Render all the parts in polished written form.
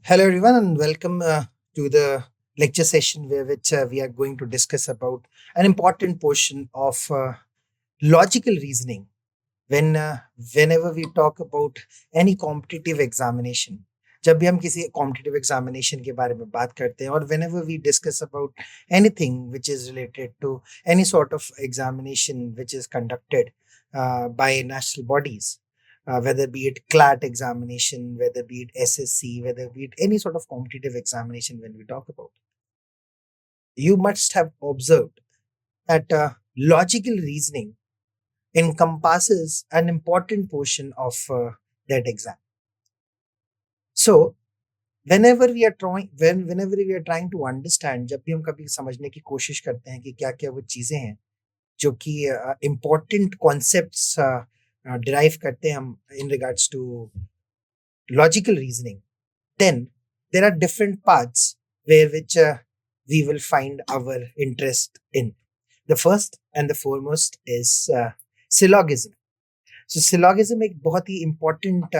Hello, everyone, and welcome to the lecture session where which we are going to discuss about an important portion of logical reasoning. When whenever we talk about any competitive examination, जब भी हम किसी competitive examination के बारे में बात करते हैं और whenever we discuss about anything which is related to any sort of examination which is conducted by national bodies, whether be it CLAT examination, whether be it SSC, whether be it any sort of competitive examination, when we talk about, you must have observed that logical reasoning encompasses an important portion of that exam. So, whenever we are trying to understand, जब भी हम कभी समझने की कोशिश करते हैं कि क्या क्या वो चीजें हैं जो कि important concepts derive करते हैं हम in regards to logical reasoning, then there are different paths where which we will find our interest in. The first and the foremost is syllogism. So syllogism एक बहुत ही important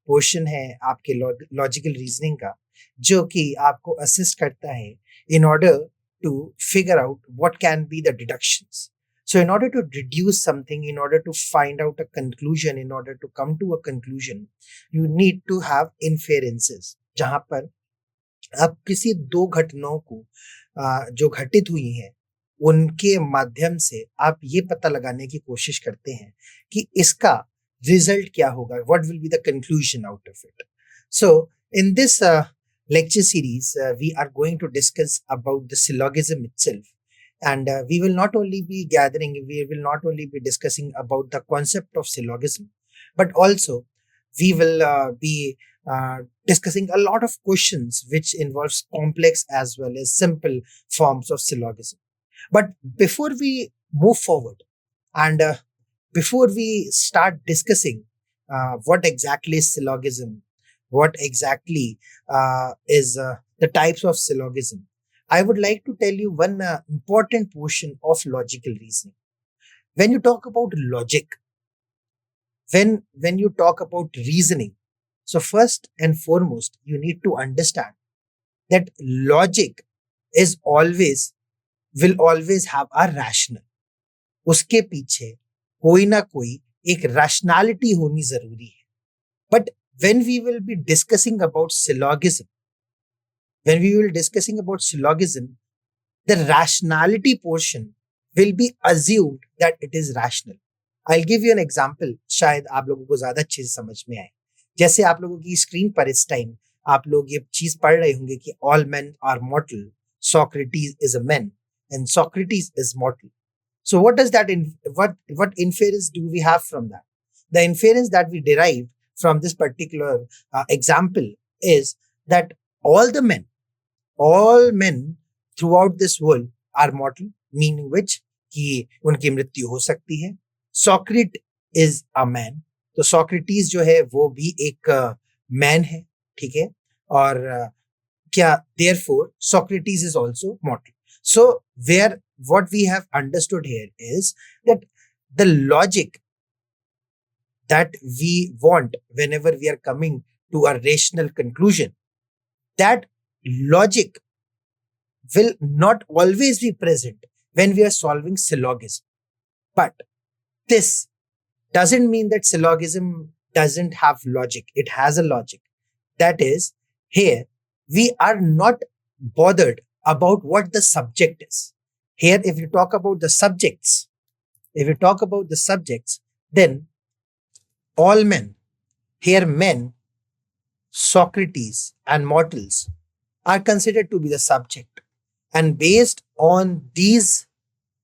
portion है आपके logical reasoning का, जो कि आपको assist करता है in order to figure out what can be the deductions. So in order to deduce something, in order to find out a conclusion, in order to come to a conclusion, you need to have inferences. जहां पर आप किसी दो घटनाओं को जो घटित हुई हैं उनके माध्यम से आप ये पता लगाने की कोशिश करते हैं कि इसका रिजल्ट क्या होगा, what will be the conclusion out of it. So in this lecture series we are going to discuss about the syllogism itself, and we will not only be discussing about the concept of syllogism, but also we will be discussing a lot of questions which involves complex as well as simple forms of syllogism. But before we move forward, and before we start discussing what exactly is syllogism, what exactly is the types of syllogism, I would like to tell you one important portion of logical reasoning. When you talk about logic, when you talk about reasoning, so first and foremost, you need to understand that logic is always will always have a rational. उसके पीछे कोई ना कोई एक rationality होनी जरूरी है. But when we will be discussing about syllogism, the rationality portion will be assumed that it is rational. I'll give you an example, शायद आप लोगों को ज्यादा अच्छे से समझ में आए. जैसे आप लोगों की स्क्रीन पर इस टाइम आप लोग ये चीज पढ़ रहे होंगे कि all men are mortal, Socrates is a man, and Socrates is mortal. So what does that what inference do we have from that? The inference that we derive from this particular example is that all men throughout this world are mortal, meaning which कि उनकी मृत्यु हो सकती है. Socrates is a man, तो Socrates जो है वो भी एक मैन है, ठीक है. और क्या therefore Socrates is also mortal. So what we have understood here is that the logic that we want whenever we are coming to a rational conclusion, that logic will not always be present when we are solving syllogism. But this doesn't mean that syllogism doesn't have logic. It has a logic. That is, here we are not bothered about what the subject is. Here, if you talk about the subjects, then all men, here men, Socrates, and mortals are considered to be the subject. And based on these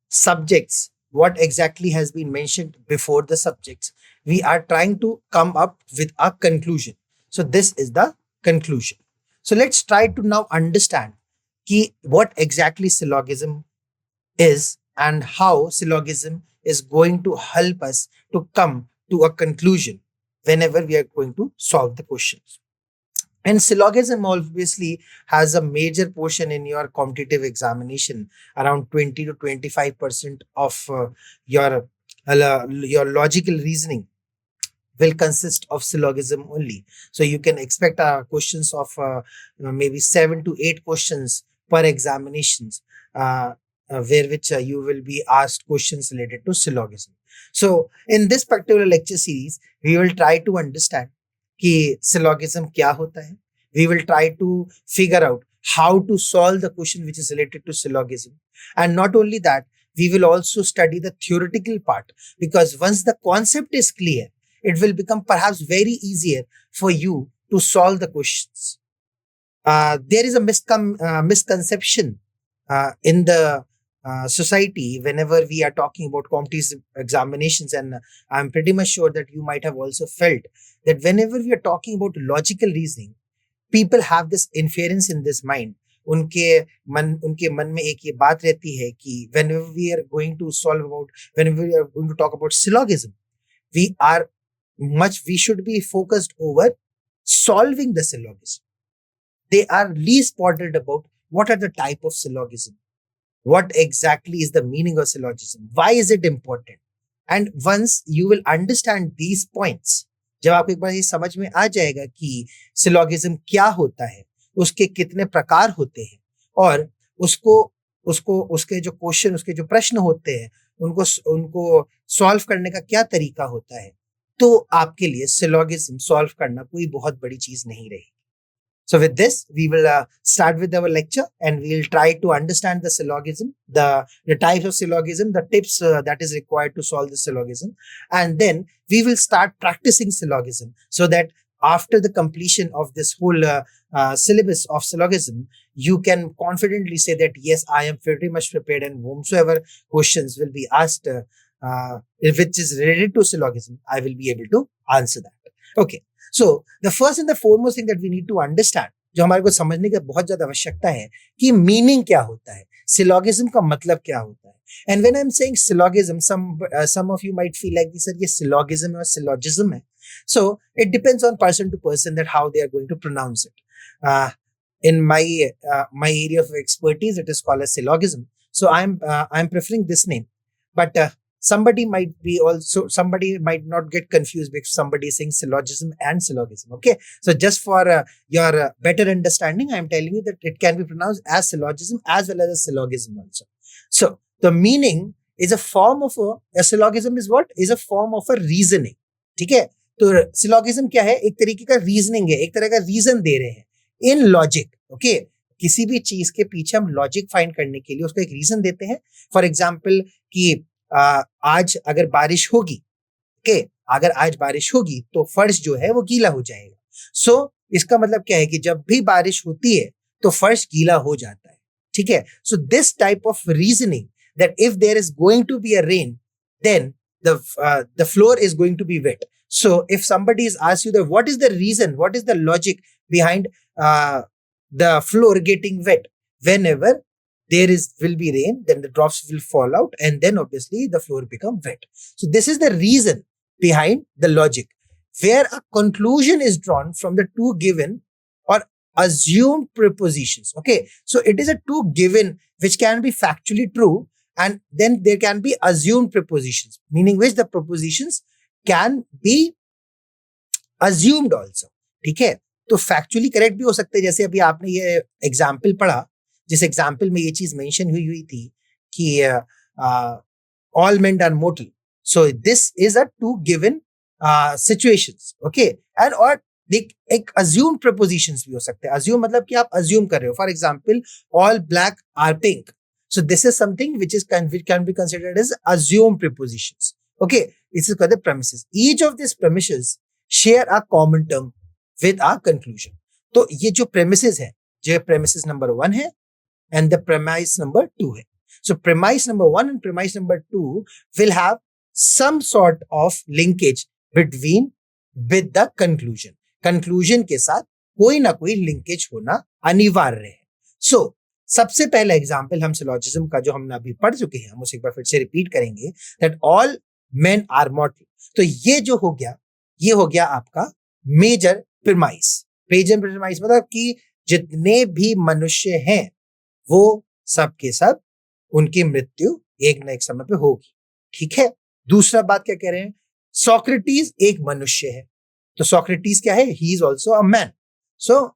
subjects, what exactly has been mentioned before the subjects, we are trying to come up with a conclusion. So this is the conclusion. So let's try to now understand what exactly syllogism is and how syllogism is going to help us to come to a conclusion whenever we are going to solve the questions. And syllogism obviously has a major portion in your competitive examination, around 20 to 25% of your logical reasoning will consist of syllogism only. So you can expect questions of maybe 7 to 8 questions per examinations, where which you will be asked questions related to syllogism. So in this particular lecture series, we will try to understand कि syllogism क्या होता है. We will try to figure out how to solve the question which is related to syllogism. And not only that, we will also study the theoretical part, because once the concept is clear, it will become perhaps very easier for you to solve the questions. There is a misconception in the society whenever we are talking about competitive examinations, and I'm pretty much sure that you might have also felt that whenever we are talking about logical reasoning, people have this inference in this mind. उनके मन में एक ये बात रहती है कि whenever we are going to solve about, whenever we are going to talk about syllogism, we should be focused over solving the syllogism. They are least bothered about what are the type of syllogism, what exactly is the meaning of syllogism, why is it important. And once you will understand these points, जब आपको एक बार ये समझ में आ जाएगा कि syllogism क्या होता है, उसके कितने प्रकार होते हैं, और उसके जो क्वेश्चन, उसके जो प्रश्न होते हैं, उनको सॉल्व करने का क्या तरीका होता है, तो आपके लिए सिलोगिज्म सॉल्व करना कोई बहुत बड़ी चीज नहीं रहेगी. So with this, we will start with our lecture, and we will try to understand the syllogism, the types of syllogism, the tips that is required to solve the syllogism. And then we will start practicing syllogism, so that after the completion of this whole syllabus of syllogism, you can confidently say that, yes, I am pretty much prepared, and whomsoever questions will be asked, which is related to syllogism, I will be able to answer that. Okay. So the first and the foremost thing that we need to understand, जो हमारे को समझने की बहुत ज्यादा आवश्यकता है, कि मीनिंग क्या होता है, सिलोगिज्म का मतलब क्या होता है. And when I'm saying syllogism, some of you might feel like this, ये syllogism or syllogism है. So it depends on person to person that how they are going to pronounce it. In my area of expertise, it is called a syllogism. So I'm preferring this name, but somebody might not get confused because somebody is saying syllogism and syllogism. Okay, so just for your better understanding, I am telling you that it can be pronounced as syllogism as well as a syllogism also. So the meaning is a form of a syllogism is what? Is a form of a reasoning. ठीक है, तो syllogism क्या है? एक तरीके का reasoning है, एक तरह का reason दे रहे हैं in logic. Okay, किसी भी चीज के पीछे हम लॉजिक फाइंड करने के लिए उसको एक रीजन देते हैं. फॉर एग्जाम्पल कि आज अगर बारिश होगी, अगर आज बारिश होगी तो फर्श जो है वो गीला हो जाएगा. सो इसका मतलब क्या है कि जब भी बारिश होती है तो फर्श गीला हो जाता है. ठीक है, so this type of reasoning that if there is going to be a rain, then the floor is going to be wet. So if somebody is asked you that what is the reason, what is the logic behind the floor getting wet, whenever there will be rain, then the drops will fall out, and then obviously the floor become wet. So this is the reason behind the logic, where a conclusion is drawn from the two given or assumed prepositions. Okay, so it is a two given which can be factually true, and then there can be assumed prepositions, meaning which the prepositions can be assumed also. ठीक है, तो factually correct भी हो सकते हैं. जैसे अभी आपने ये एग्जाम्पल पढ़ा, जिस एग्जाम्पल में ये चीज मेंशन हुई थी कि all men are mortal. So this is a two given situations. Okay, and or एक assumed prepositions भी हो सकते हैं. assume मतलब कि आप assume कर रहे हो. For example, all black are pink. So this is something which can be considered as assumed prepositions. Okay, this is called the premises. Each of these premises share a common term with a conclusion. तो ये जो premises है, जो premises number 1 है and the premise number 2 है. So premise number 1 and premise number 2 will have some sort of linkage between with the conclusion. Conclusion के साथ कोई ना कोई linkage होना अनिवार्य है. So सबसे पहला एग्जाम्पल हम सिलोजिज्म का जो हमने अभी पढ़ चुके हैं, हम उसे एक बार फिर से रिपीट करेंगे, that all men are mortal. तो ये जो हो गया, ये हो गया आपका मेजर प्रीमाइस. मेजर प्रीमाइस मतलब कि जितने भी मनुष्य हैं वो सब के सब उनकी मृत्यु एक न एक समय पे होगी. ठीक है, दूसरा बात क्या कह रहे हैं, सोक्रेटिस एक मनुष्य है, तो सोक्रेटिस क्या है? He is also a man. So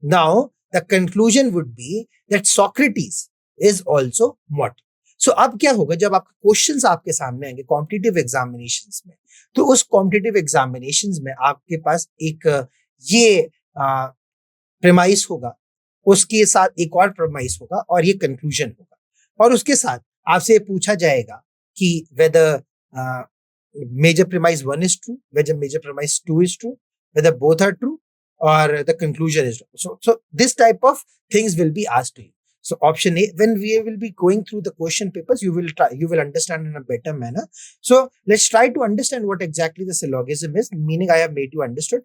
now the conclusion would be that Socrates is also mortal. So अब क्या होगा जब आपके क्वेश्चंस आपके सामने आएंगे कॉम्पिटिटिव एग्जामिनेशंस में, तो उस कॉम्पिटिटिव एग्जामिनेशंस में आपके पास एक ये प्रेमाइस होगा, उसके साथ एक और प्रेमाइस होगा और ये कंक्लूजन होगा, और उसके साथ आपसे पूछा जाएगा कि weather major premise 1 is true, whether major premise 2 is true, whether both are true, or the conclusion is true. So this type of things will be asked to you. So option A, when we will be going through the question papers, you will understand in a better manner. So let's try to understand what exactly the syllogism is, meaning I have made you understood.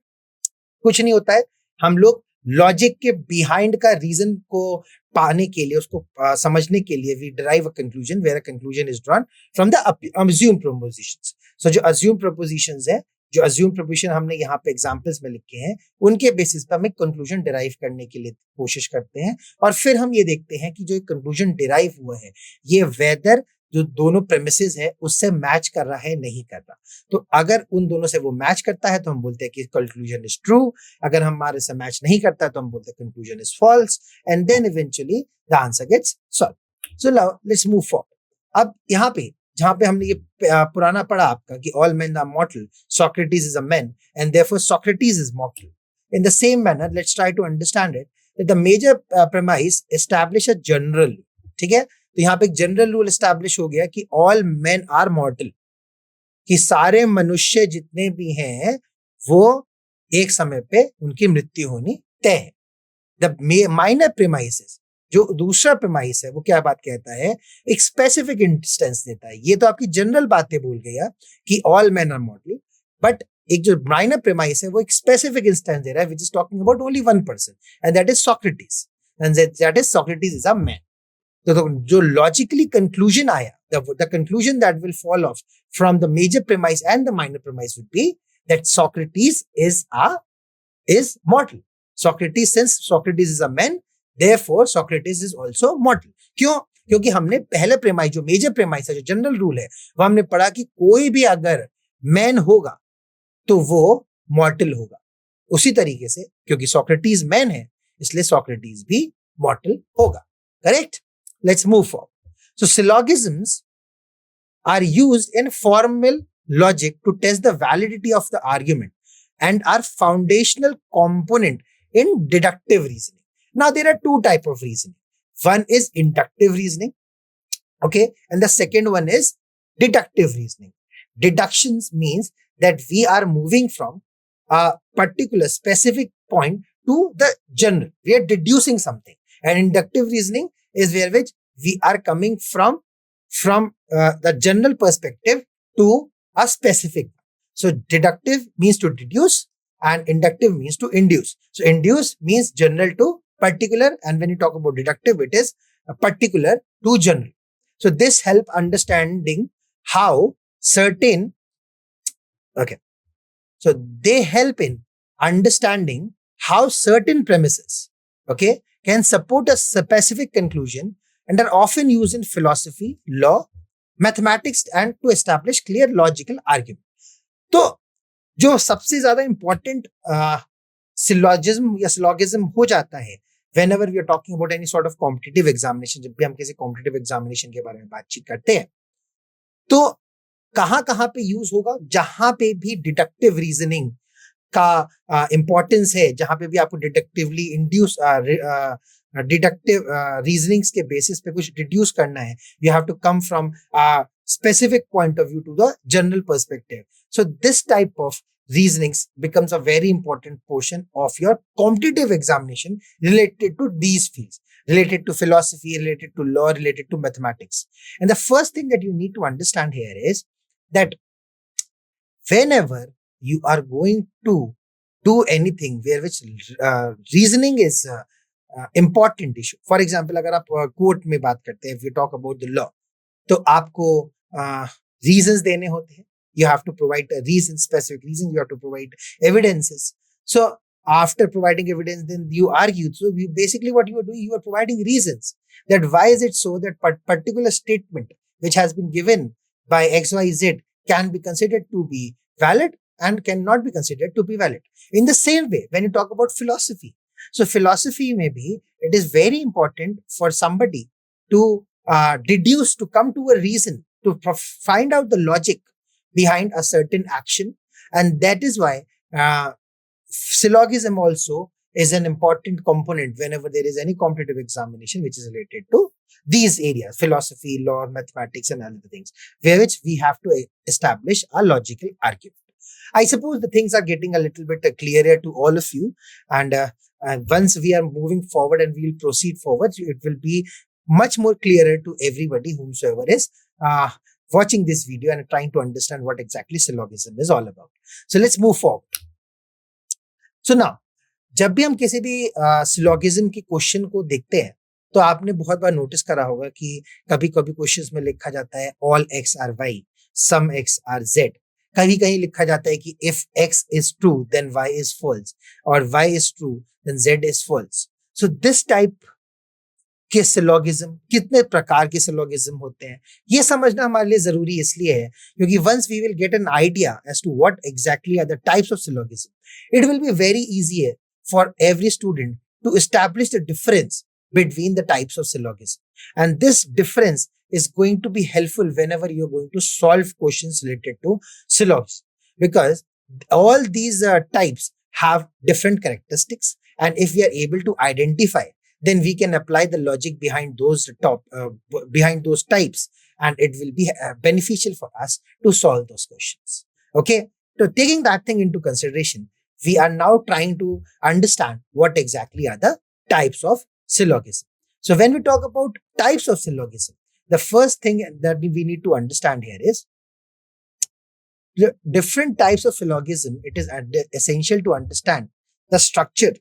कुछ नहीं होता है, हम लोग logic के behind का reason को पाने के लिए, उसको समझने के लिए we derive a conclusion where a conclusion is drawn from the assume propositions. So जो अज्यूम प्रोपोजिशंस है, जो अज्यूम प्रोपोजिशन हमने यहाँ पे एग्जांपल्स में लिखे हैं, उनके बेसिस पर हम एक कंक्लूजन डिराइव करने के लिए कोशिश करते हैं, और फिर हम ये देखते हैं कि जो एक कंक्लूजन डिराइव हुआ है ये वेदर जो दोनों प्रेमिसेस है उससे मैच कर रहा है नहीं कर रहा. तो अगर उन दोनों से वो मैच करता है तो हम बोलते हैं कि कंक्लूजन इज ट्रू. अगर हमारे से मैच नहीं करता है तो हम बोलते हैं conclusion is false, and then eventually the answer gets solve. So now let's move forward. अब यहाँ पे जहां पे हमने ये पुराना पढ़ा आपका कि all men are mortal, Socrates is a man and therefore Socrates is mortal. In the same manner let's try to understand it that the major premise establish a general. ठीक है, तो यहाँ पे एक जनरल रूल एस्टैब्लिश हो गया कि all men are मॉर्टल, कि सारे मनुष्य जितने भी हैं वो एक समय पे उनकी मृत्यु होनी तय है. द माइनर प्रेमाइसेस, जो दूसरा प्रेमाइस है वो क्या बात कहता है? एक स्पेसिफिक इंस्टेंस देता है. ये तो आपकी जनरल बातें बोल गया कि all men are mortal, but एक जो माइनर प्रेमाइस है वो एक स्पेसिफिक इंस्टेंस दे रहा है, which is talking about only one person, and that is Socrates, and that is Socrates is a man. तो जो लॉजिकली कंक्लूजन आया, the conclusion that will fall off from the major premise and the minor premise would be that Socrates is mortal. Socrates, since Socrates is a man, therefore Socrates is also mortal. क्यों? क्योंकि हमने पहले premise, जो major premise है, जो general rule है, वो हमने पढ़ा कि कोई भी अगर मैन होगा तो वो मॉर्टल होगा. उसी तरीके से क्योंकि सोक्रेटिस मैन है इसलिए सोक्रेटिस भी मॉर्टल होगा. Correct? Let's move forward. So syllogisms are used in formal logic to test the validity of the argument and are foundational component in deductive reasoning. Now there are two types of reasoning. One is inductive reasoning, okay, and the second one is deductive reasoning. Deductions means that we are moving from a particular specific point to the general. We are deducing something. And inductive reasoning is where which we are coming from the general perspective to a specific. So deductive means to deduce and inductive means to induce. So induce means general to particular, and when you talk about deductive, it is a particular to general. So this help understanding how certain, okay, so they help in understanding how certain premises, okay, can support a specific conclusion and are often used in philosophy, law, mathematics and to establish clear logical argument. तो जो सबसे ज्यादा important syllogism हो जाता है whenever we are talking about any sort of competitive examination, जब भी हम किसी competitive examination के बारे में बातचीत करते हैं, तो कहाँ पे यूज होगा? जहां पे भी डिडक्टिव रीजनिंग का इंपॉर्टेंस है, जहां पे भी आपको डिडक्टिवली इंड्यूस डिडक्टिव रीजनिंग्स के बेसिस पे कुछ डिड्यूस करना है, you have to come from specific point of view to the general perspective. So this type of reasonings becomes a very important portion of your competitive examination related to these fields, related to philosophy, related to law, related to mathematics. And the first thing that you need to understand here is that whenever you are going to do anything where which reasoning is important issue, for example अगर आप court में बात करते हैं, if we talk about the law, तो आपको reasons देने होते हैं, you have to provide a reason, specific reason, you have to provide evidences. So after providing evidence, then you argue. So you basically what you are doing, you are providing reasons that why is it so that particular statement which has been given by XYZ can be considered to be valid and cannot be considered to be valid. In the same way, when you talk about philosophy, so philosophy maybe it is very important for somebody to deduce, to come to a reason, to find out the logic behind a certain action. And that is why syllogism also is an important component whenever there is any competitive examination which is related to these areas, philosophy, law, mathematics, and other things, where which we have to establish a logical argument. I suppose the things are getting a little bit clearer to all of you. And once we are moving forward and we'll proceed forward, it will be much more clearer to everybody whomsoever is watching this video and trying to understand what exactly syllogism is all about. So let's move forward. So now, जब भी हम किसी भी syllogism के question को देखते हैं तो आपने बहुत बार नोटिस करा होगा कि कभी कभी क्वेश्चंस में लिखा जाता है all X are Y, some X are Z, कहीं कहीं लिखा जाता है कि if X is true then Y is false और Y is true then Z is false. So this type के सिलोगिज्म, कितने प्रकार के सिलोगिज्म होते हैं, ये समझना हमारे लिए जरूरी इसलिए है क्योंकि once we will get an idea as to what exactly are the types of syllogism, it will be very easier for every student to establish the difference between the types of syllogism. And this difference is going to be helpful whenever you're going to solve questions related to syllogism, because all these types have different characteristics. And if we are able to identify, then we can apply the logic behind those types, and it will be beneficial for us to solve those questions. Okay. So taking that thing into consideration, we are now trying to understand what exactly are the types of syllogism. So when we talk about types of syllogism, the first thing that we need to understand here is the different types of syllogism. It is essential to understand the structure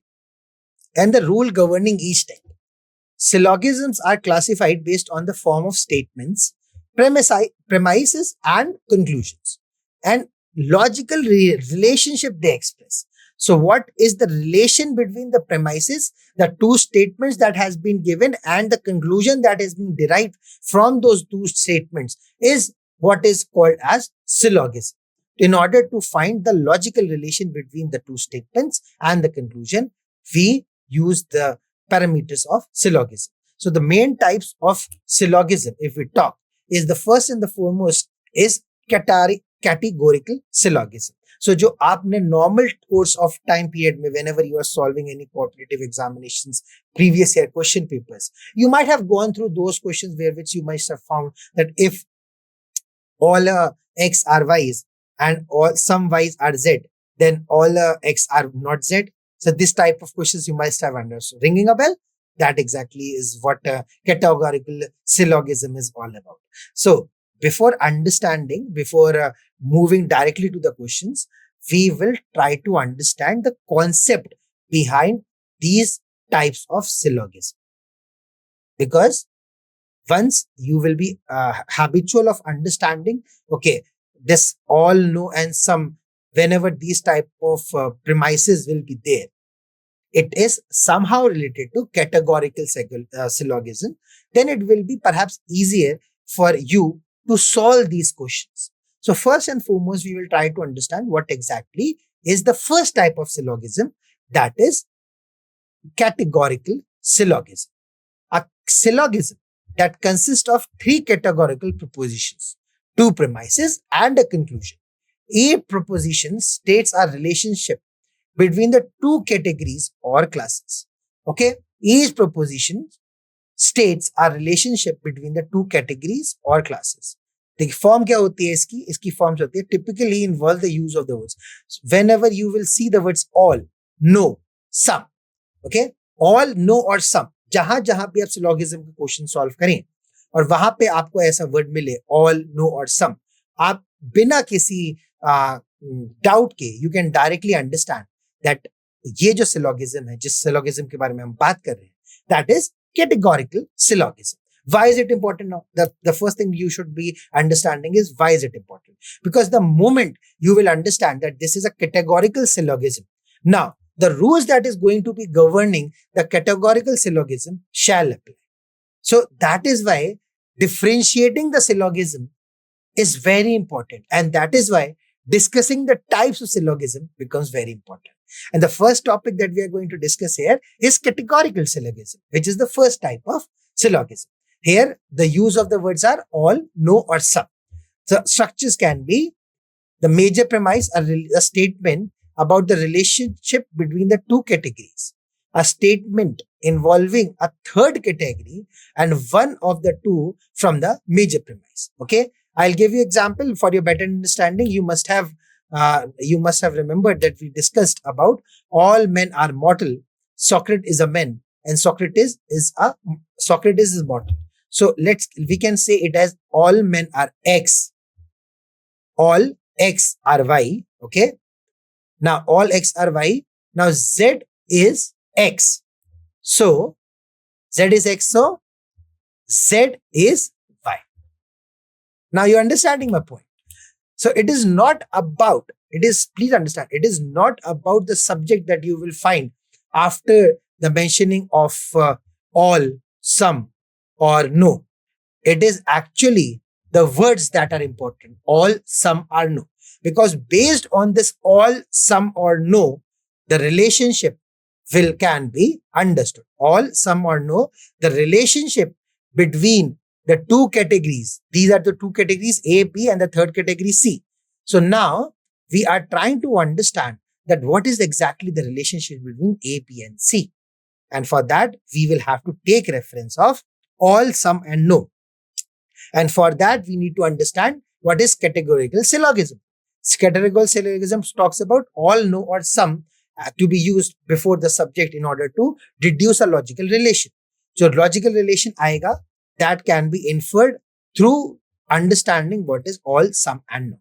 and the rule governing each type. Syllogisms are classified based on the form of statements, premises, and conclusions, and logical relationship they express. So what is the relation between the premises, the two statements that has been given, and the conclusion that has been derived from those two statements is what is called as syllogism. In order to find the logical relation between the two statements and the conclusion, we use the parameters of syllogism. So the main types of syllogism, if we talk, is the first and the foremost is categorical syllogism. So जो आपने normal course of time period में, whenever you are solving any competitive examinations, previous year question papers, you might have gone through those questions where which you might have found that if all x are y's and all some y's are z, then all x are not z. So this type of questions you must have understood. Ringing a bell? That exactly is what categorical syllogism is all about. So before understanding, before moving directly to the questions, we will try to understand the concept behind these types of syllogism. Because once you will be habitual of understanding, okay, this all, no, and some, whenever these type of premises will be there, it is somehow related to categorical syllogism, then it will be perhaps easier for you to solve these questions. So first and foremost, we will try to understand what exactly is the first type of syllogism, that is categorical syllogism. A syllogism that consists of three categorical propositions, two premises, and a conclusion. Each proposition states a relationship between the two categories or classes. Okay? Each proposition states a relationship between the two categories or classes. The form क्या होती है इसकी? इसकी forms होती है typically involve the use of the words. Whenever you will see the words all, no, some, okay? All, no और some. जहां जहां भी आप syllogism के क्वेश्चन सॉल्व करें और वहां पे आपको ऐसा वर्ड मिले all, no और some, आप बिना किसी डाउट के you can directly understand that ये जो syllogism है, जिस syllogism के बारे में हम बात कर रहे हैं, that is categorical syllogism. Why is it important now? The first thing you should be understanding is why is it important? Because the moment you will understand that this is a categorical syllogism, now the rules that is going to be governing the categorical syllogism shall apply. So that is why differentiating the syllogism is very important. And that is why discussing the types of syllogism becomes very important. And the first topic that we are going to discuss here is categorical syllogism, which is the first type of syllogism. Here, the use of the words are all, no, or some. The structures can be the major premise, a statement about the relationship between the two categories, a statement involving a third category, and one of the two from the major premise. Okay, I'll give you example for your better understanding. You must have remembered that we discussed about all men are mortal. Socrates is a man, and Socrates is mortal. So we can say it as all men are X, all X are Y. Okay. Now all X are Y. Now Z is X. So Z is X. So Z is Y. Now you're understanding my point. So please understand, it is not about the subject that you will find after the mentioning of all, some, or no. It is actually the words that are important. All, some, or no. Because based on this all, some, or no, the relationship can be understood. All, some, or no, the relationship between the two categories. These are the two categories, A, B, and the third category, C. So now we are trying to understand that what is exactly the relationship between A, B, and C. And for that, we will have to take reference of all, some, and no. And for that, we need to understand what is categorical syllogism. Categorical syllogism talks about all, no, or some to be used before the subject in order to deduce a logical relation. So logical relation aayega, that can be inferred through understanding what is all, some, and no.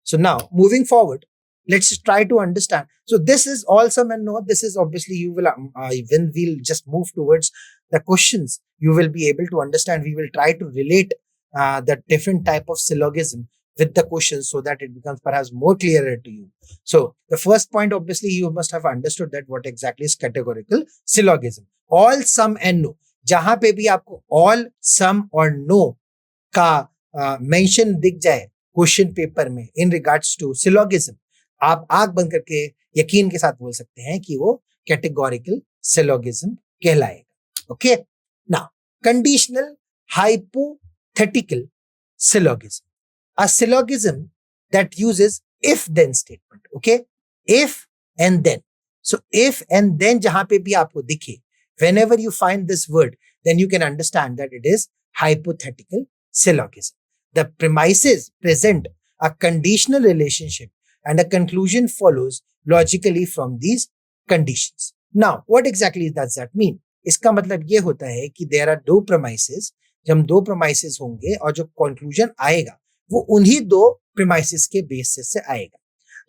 So now moving forward, let's try to understand. So this is all, some, and no. This is obviously you will, when we'll just move towards the questions, you will be able to understand. We will try to relate the different type of syllogism with the questions so that it becomes perhaps more clearer to you. So the first point, obviously, you must have understood that what exactly is categorical syllogism. All, some, and no. जहां पे भी आपको all, some और no का mention दिख जाए question paper में in regards to syllogism, आप आंख बंद करके यकीन के साथ बोल सकते हैं कि वो categorical syllogism कहलाएगा. Okay. Now, conditional hypothetical syllogism. A syllogism that uses if-then statement. Okay. If and then. So if and then jahan pe bhi aapko dikhe, whenever you find this word, then you can understand that it is hypothetical syllogism. The premises present a conditional relationship and a conclusion follows logically from these conditions. Now, what exactly does that mean? इसका मतलब ये होता है कि there are दो premises. जब दो premises होंगे और जो conclusion आएगा वो उन्हीं दो premises के basis से आएगा.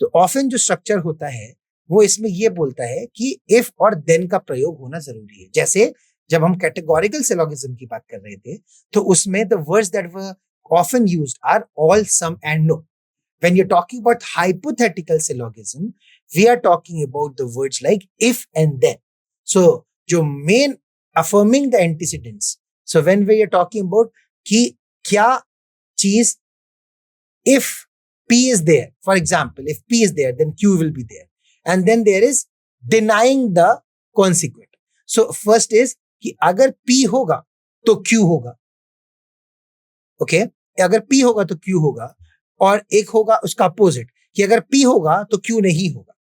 तो often जो structure होता है वो इसमें ये बोलता है कि if और then का प्रयोग होना जरूरी है. जैसे जब हम categorical syllogism की बात कर रहे थे तो उसमें the words that were often used are all, some, and no. When you're talking about hypothetical syllogism, we are talking about the words like if and then. So, जो main affirming the antecedents. So, when we are talking about कि क्या चीज, if P is there, for example, if P is there, then Q will be there. And then there is denying the consequent. So, first is कि अगर P होगा तो Q होगा. Okay? अगर P होगा तो Q होगा. और एक होगा उसका अपोजिट कि अगर P होगा तो Q नहीं होगा.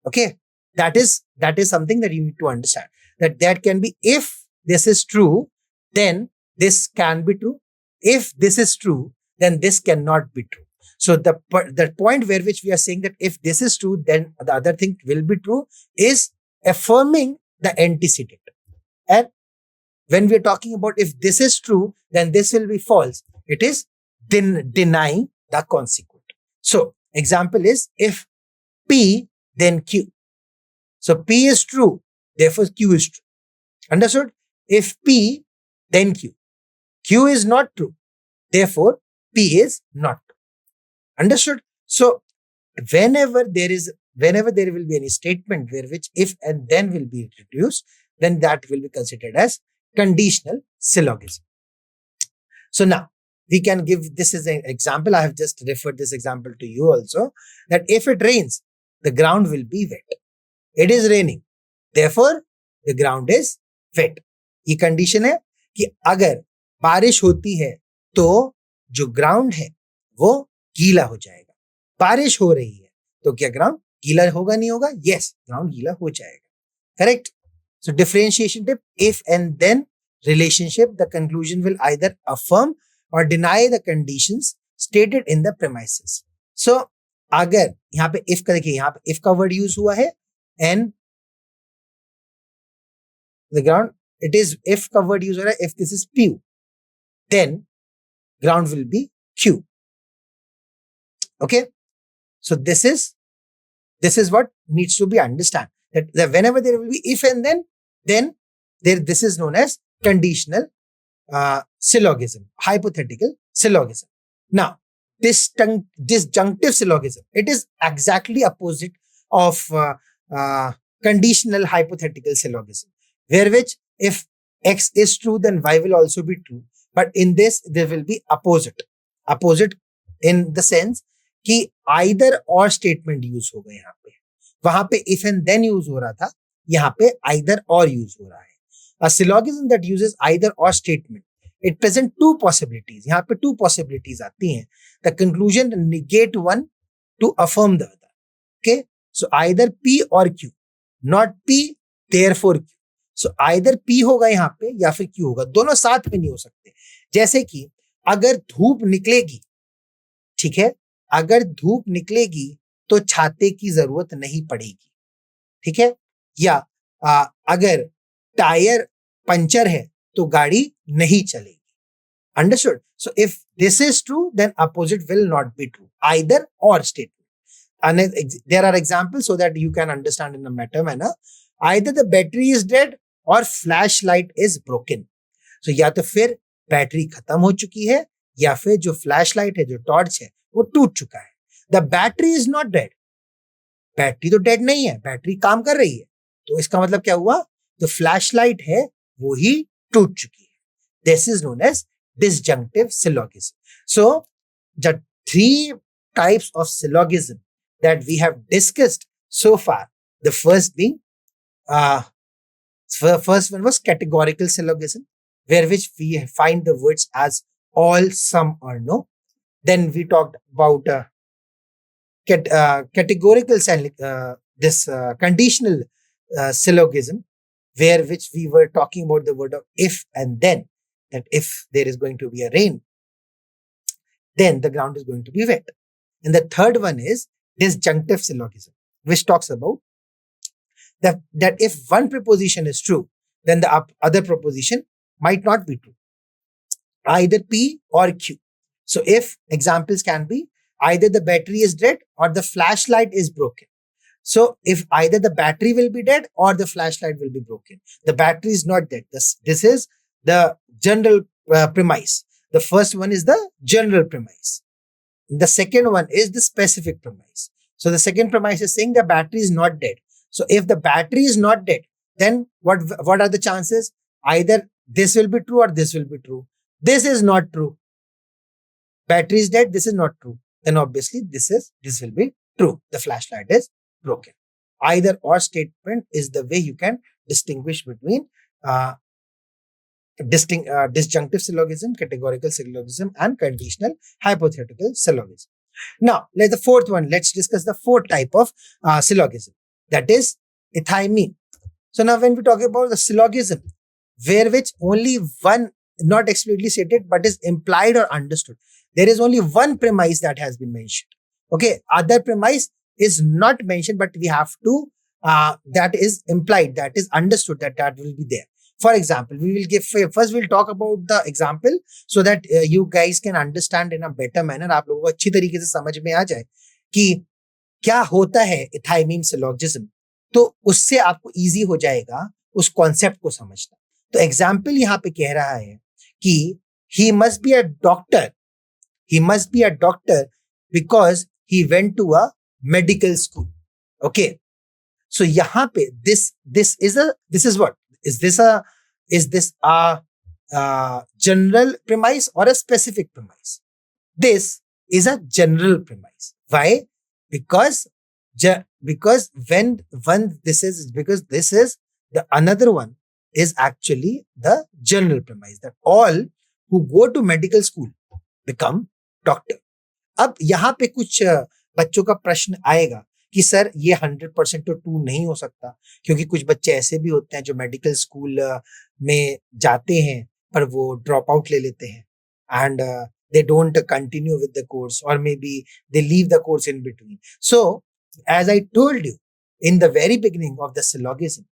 Okay? That is something that you need to understand. That can be if this is true, then this can be true. If this is true, then this cannot be true. So the point where which we are saying that if this is true, then the other thing will be true is affirming the antecedent. And when we are talking about if this is true, then this will be false. It is denying the consequent. So example is if P, then Q. So P is true, therefore Q is true. Understood? If P, then Q. Q is not true, therefore P is not true. Understood? So whenever there will be any statement where which if and then will be introduced, then that will be considered as conditional syllogism. So now we can give this as an example. I have just referred this example to you also, that if it rains, the ground will be wet. It is raining, therefore the ground is wet. ये condition है कि अगर बारिश होती है तो जो ground है वो गीला हो जाएगा. बारिश हो रही है तो क्या ग्राउंड गीला होगा, नहीं होगा? यस, ग्राउंड गीला हो जाएगा. Correct. So differentiation tip, if and then relationship, the conclusion will either affirm or deny the conditions stated in the premises. So अगर यहाँ पे if का देखिए, यहाँ पे if का word use हुआ है and the ground, it is if का word use हो रहा है, if this is P, then ground will be Q. Okay, so this is what needs to be understood, that whenever there will be if and then this is known as conditional syllogism, hypothetical syllogism. Now, disjunctive syllogism, it is exactly opposite of conditional hypothetical syllogism, where which if X is true, then Y will also be true. But in this, there will be opposite in the sense कि either or statement use हो गए. यहाँ पे, वहां पे if and then use हो रहा था, यहाँ पे either or use हो रहा है. A syllogism that uses either or statement, it presents two possibilities. यहाँ पे two possibilities आती हैं. The conclusion negate one to affirm the other. Okay, so either P or Q, not P, therefore Q. So either P होगा यहाँ पे या फिर Q होगा, दोनों साथ में नहीं हो सकते. जैसे कि अगर धूप निकलेगी, ठीक है, अगर धूप निकलेगी तो छाते की जरूरत नहीं पड़ेगी, ठीक है, या अगर टायर पंचर है तो गाड़ी नहीं चलेगी. Understood? So if this is true, then opposite will not be true. Either or statement. And there are examples so that you can understand in a better manner. Either the battery is dead or flashlight is broken. So या तो फिर battery खत्म हो चुकी है या फिर जो फ्लैशलाइट है, जो टॉर्च है, वो टूट चुका है. The battery is not dead. Battery तो डेड नहीं है, बैटरी काम कर रही है. तो इसका मतलब क्या हुआ? जो फ्लैशलाइट है वो ही टूट चुकी है. This is known as disjunctive syllogism. So the three types of syllogism that we have discussed so far, the first being first one was categorical syllogism, where which we find the words as all, some, or no. Then we talked about categorical conditional syllogism, where which we were talking about the word of if and then, that if there is going to be a rain, then the ground is going to be wet. And the third one is disjunctive syllogism, which talks about that if one proposition is true, then the other proposition might not be true, either P or Q. So if examples can be either the battery is dead or the flashlight is broken. So if either the battery will be dead or the flashlight will be broken. The battery is not dead. This is the general premise. The first one is the general premise. The second one is the specific premise. So the second premise is saying the battery is not dead. So if the battery is not dead, then what are the chances? Either this will be true or this will be true. This is not true. Battery is dead. This is not true. Then obviously this will be true. The flashlight is broken. Either or statement is the way you can distinguish between disjunctive syllogism, categorical syllogism, and conditional hypothetical syllogism. Now, the fourth one. Let's discuss the fourth type of syllogism. That is ethymeme. So now when we talk about the syllogism, where which only one, not explicitly stated, but is implied or understood. There is only one premise that has been mentioned. Okay, other premise is not mentioned, but we have to, that is implied, that is understood, that will be there. For example, we will give, first we'll talk about the example so that you guys can understand in a better manner. आप लोगों को अच्छी तरीके से समझ में आ जाए कि क्या होता है ethymeme syllogism. तो उससे आपको easy हो जाएगा उस concept को समझना. तो example यहाँ पे कह रहा है कि he must be a doctor. He must be a doctor because he went to a medical school. Okay. So यहाँ पे this is what? Is this a general premise or a specific premise. This is a general premise. Why? Because because when this is because this is the another one is actually the general premise that all who go to medical school become doctor. अब यहाँ पे कुछ बच्चों का प्रश्न आएगा कि sir ये 100% तो ट्रू नहीं हो सकता क्योंकि कुछ बच्चे ऐसे भी होते हैं जो मेडिकल स्कूल में जाते हैं पर वो ड्रॉप आउट ले लेते हैं and they don't continue with the course or maybe they leave the course in between. So, as I told you in the very beginning of the syllogism,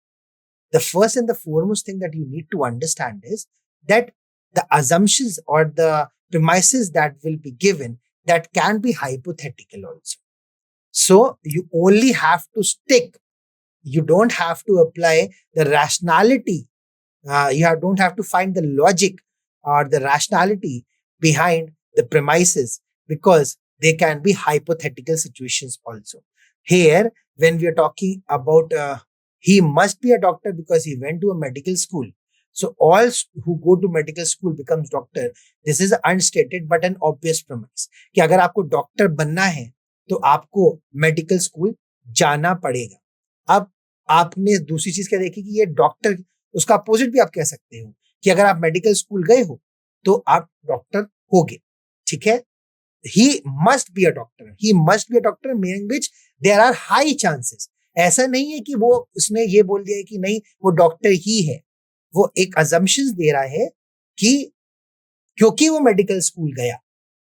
the first and the foremost thing that you need to understand is that the assumptions or the premises that will be given that can be hypothetical also. So you only have to stick. You don't have to apply the rationality. Don't have to find the logic or the rationality behind the premises because they can be hypothetical situations also. Here, when we are talking about he must be a doctor because he went to a medical school. So all who go to medical school becomes doctor. This is unstated but an obvious premise कि अगर आपको doctor बनना है तो आपको medical school जाना पड़ेगा. अब आपने दूसरी चीज क्या देखी कि ये डॉक्टर उसका अपोजिट भी आप कह सकते हो कि अगर आप मेडिकल स्कूल गए हो तो आप डॉक्टर होगे. ठीक है. He must be a doctor. He must be a doctor meaning which there are high chances. ऐसा नहीं है कि वो उसने ये बोल दिया है कि नहीं वो डॉक्टर ही है. वो एक assumptions दे रहा है कि क्योंकि वो मेडिकल स्कूल गया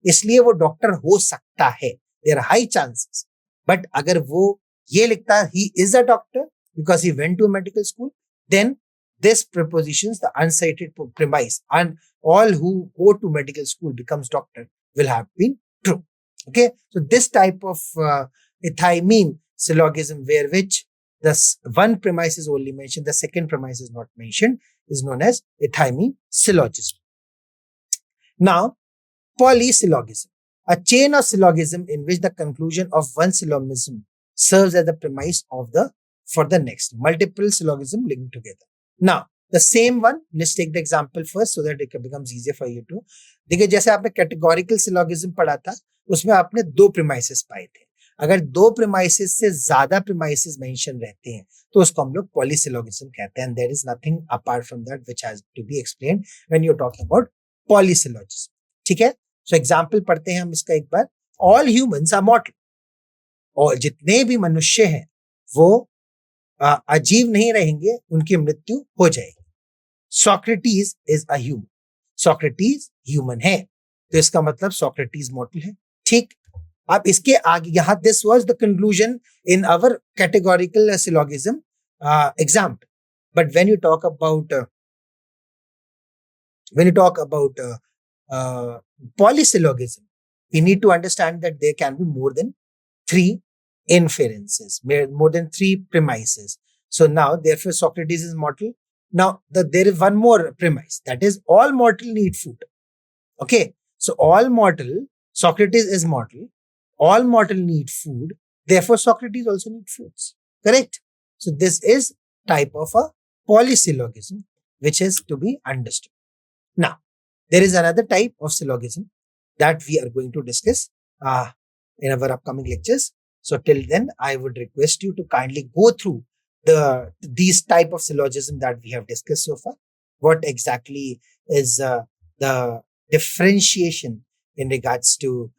इसलिए वो डॉक्टर हो सकता है. There are high chances. But अगर वो ये लिखता है he is a doctor because he went to a medical school, then this prepositions, the unstated premise, and all who go to medical school becomes doctor will have been true. Okay, so this type of ethymeme syllogism where which the one premise is only mentioned, the second premise is not mentioned, is known as ethymeme syllogism. Now, polysyllogism, a chain of syllogism in which the conclusion of one syllogism serves as the premise of the for the next multiple syllogism linked together. Now, the same one, let's take the example first so that it becomes easier for you to. देखिए जैसे आपने categorical syllogism पढ़ा था उसमें आपने दो premises पाए थे. अगर दो प्रीमाइसेस से ज्यादा प्रीमाइसेस मेंशन रहते हैं तो उसको हम लोग पॉलीसिलोगिज्म कहते हैं. And there is nothing apart from that which has to be explained when you talk about polysyllogism. ठीक है. सो एग्जांपल पढ़ते हैं हम इसका एक बार. All humans are mortal. और जितने भी मनुष्य हैं वो अजीब नहीं रहेंगे, उनकी मृत्यु हो जाएगी. Socrates is a human. Socrates human है तो इसका मतलब सोक्रेटिस मॉर्टल है. ठीक. अब इसके आगे यहाँ this was the conclusion in our categorical syllogism example. But when you talk about polysyllogism, we need to understand that there can be more than three inferences, more than three premises. So now, therefore, Socrates is mortal. Now, there is one more premise, that is all mortal need food. Okay, so all mortal, Socrates is mortal, all mortal need food, therefore Socrates also need foods. Correct? So this is type of a polysyllogism which is to be understood. Now, there is another type of syllogism that we are going to discuss in our upcoming lectures. So till then, I would request you to kindly go through these type of syllogism that we have discussed so far. What exactly is the differentiation in regards to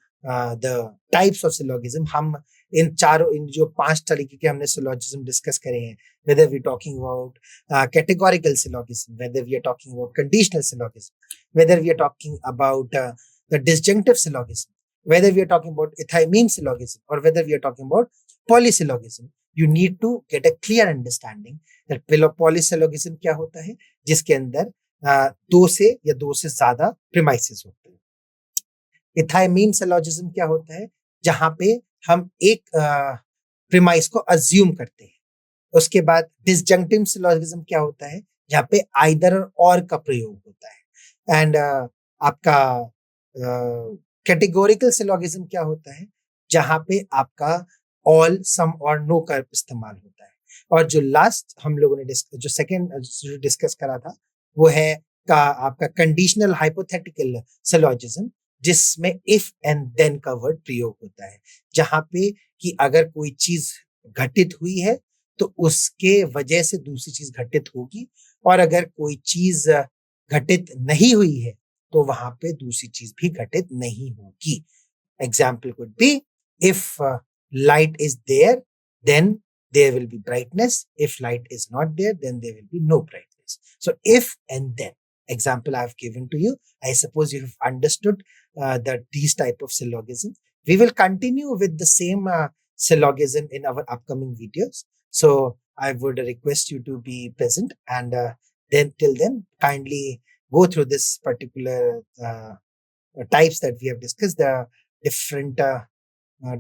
the types of syllogism? हम इन जो 5 तरीके के हमने syllogism discuss करे हैं, whether we are talking about categorical syllogism, whether we are talking about conditional syllogism, whether we are talking about the disjunctive syllogism, whether we are talking about ethymeme syllogism, or whether we are talking about polysyllogism, you need to get a clear understanding that polysyllogism क्या होता है, जिसके अंदर दो से या दो से ज्यादा premises होते हैं. ethymeme syllogism क्या होता है, जहां पे हम एक प्रीमाइस को अज्यूम करते हैं. उसके बाद डिसजंक्टिव सिलोगिज्म क्या होता है, जहां पे आइदर और का प्रयोग होता है. एंड आपका कैटेगोरिकल सिलोगिज्म क्या होता है, जहां पे आपका ऑल, सम और नो का इस्तेमाल होता है. और जो लास्ट हम लोगों ने जो सेकंड डिस्कस करा था वो है का आपका कंडीशनल हाइपोथेटिकल सिलोजिज्म, जिसमें इफ एंड देन का वर्ड प्रयोग होता है, जहां पे कि अगर कोई चीज घटित हुई है तो उसके वजह से दूसरी चीज घटित होगी, और अगर कोई चीज घटित नहीं हुई है तो वहां पे दूसरी चीज भी घटित नहीं होगी. Example could be, if light is there, then there will be brightness. If light is not there, then there will be no brightness. So if and then example I have given to you. I suppose you have understood that these type of syllogisms. We will continue with the same syllogism in our upcoming videos. So I would request you to be present, and then till then kindly go through this particular types that we have discussed. The different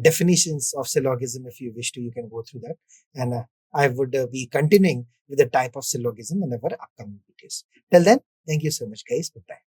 definitions of syllogism. If you wish to, you can go through that. And I would be continuing with the type of syllogism in our upcoming videos. Till then, thank you so much, guys. Bye bye.